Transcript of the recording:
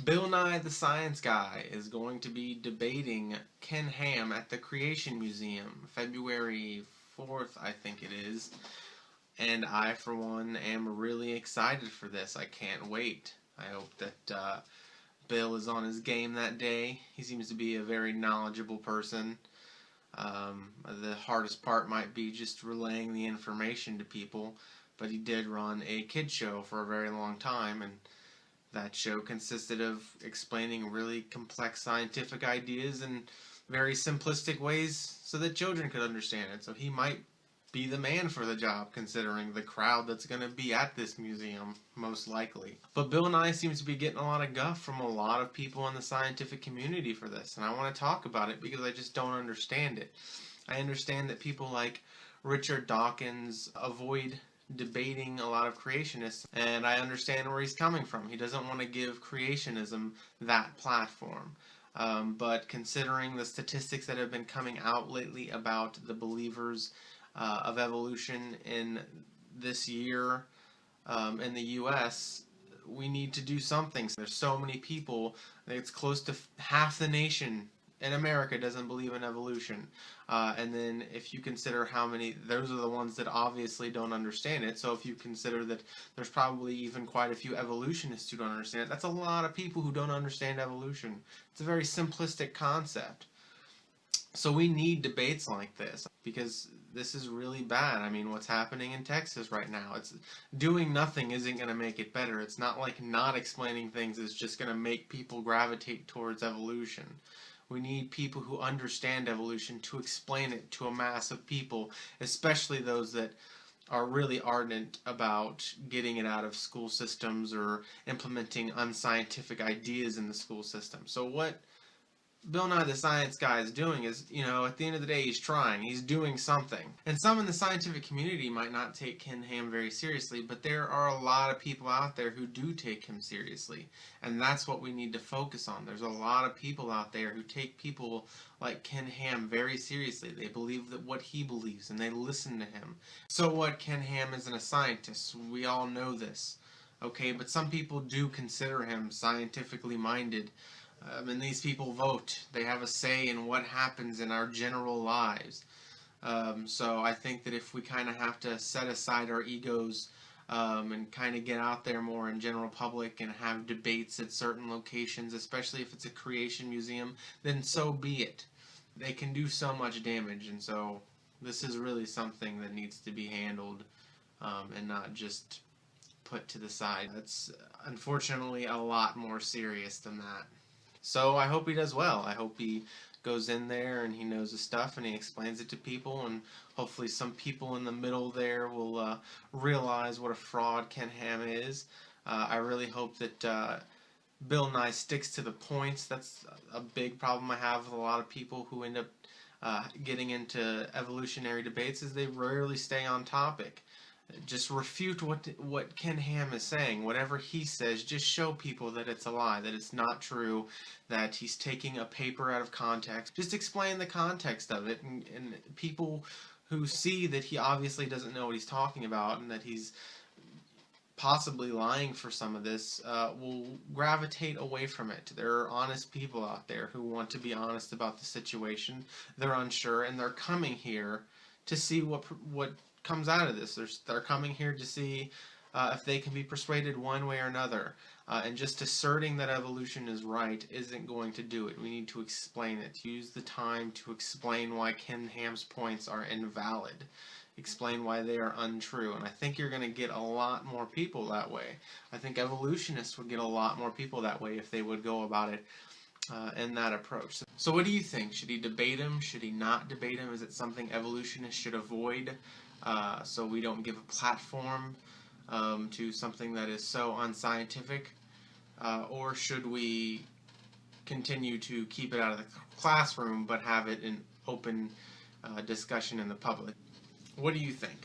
Bill Nye the Science Guy is going to be debating Ken Ham at the Creation Museum, February 4th, I think it is. And I, for one, am really excited for this. I can't wait. I hope that Bill is on his game that day. He seems to be a very knowledgeable person. The hardest part might be just relaying the information to people, but he did run a kid show for a very long time, and that show consisted of explaining really complex scientific ideas in very simplistic ways so that children could understand it. So he might be the man for the job, considering the crowd that's going to be at this museum, most likely. But Bill Nye seems to be getting a lot of guff from a lot of people in the scientific community for this, and I want to talk about it because I just don't understand it. I understand that people like Richard Dawkins avoid debating a lot of creationists, and I understand where he's coming from. He doesn't want to give creationism that platform. But considering the statistics that have been coming out lately about the believers of evolution in this year in the U.S., we need to do something. There's so many people, it's close to half the nation in America doesn't believe in evolution. And then if you consider how many, those are the ones that obviously don't understand it. So if you consider that there's probably even quite a few evolutionists who don't understand it, that's a lot of people who don't understand evolution. It's a very simplistic concept. So we need debates like this because this is really bad. I mean, what's happening in Texas right now, it's doing nothing isn't going to make it better. It's not like not explaining things is just going to make people gravitate towards evolution. We need people who understand evolution to explain it to a mass of people, especially those that are really ardent about getting it out of school systems or implementing unscientific ideas in the school system. So what Bill Nye the Science Guy is doing is, at the end of the day, he's trying. He's doing something. And some in the scientific community might not take Ken Ham very seriously, but there are a lot of people out there who do take him seriously. And that's what we need to focus on. There's a lot of people out there who take people like Ken Ham very seriously. They believe that what he believes, and they listen to him. So what? Ken Ham isn't a scientist. We all know this. Okay, but some people do consider him scientifically minded. And these people vote. They have a say in what happens in our general lives. So I think that if we kind of have to set aside our egos and kind of get out there more in general public and have debates at certain locations, especially if it's a creation museum, then so be it. They can do so much damage, and so this is really something that needs to be handled and not just put to the side. It's unfortunately a lot more serious than that. So I hope he does well. I hope he goes in there and he knows his stuff and he explains it to people, and hopefully some people in the middle there will realize what a fraud Ken Ham is. I really hope that Bill Nye sticks to the points. That's a big problem I have with a lot of people who end up getting into evolutionary debates, is they rarely stay on topic. Just refute what Ken Ham is saying. Whatever he says, just show people that it's a lie, that it's not true, that he's taking a paper out of context. Just explain the context of it, and people who see that he obviously doesn't know what he's talking about and that he's possibly lying for some of this will gravitate away from it. There are honest people out there who want to be honest about the situation. They're unsure, and they're coming here to see what comes out of this. They're coming here to see if they can be persuaded one way or another. And just asserting that evolution is right isn't going to do it. We need to explain it. Use the time to explain why Ken Ham's points are invalid. Explain why they are untrue. And I think you're going to get a lot more people that way. I think evolutionists would get a lot more people that way if they would go about it in that approach. So what do you think? Should he debate him? Should he not debate him? Is it something evolutionists should avoid so we don't give a platform to something that is so unscientific? Or should we continue to keep it out of the classroom but have it in open discussion in the public? What do you think?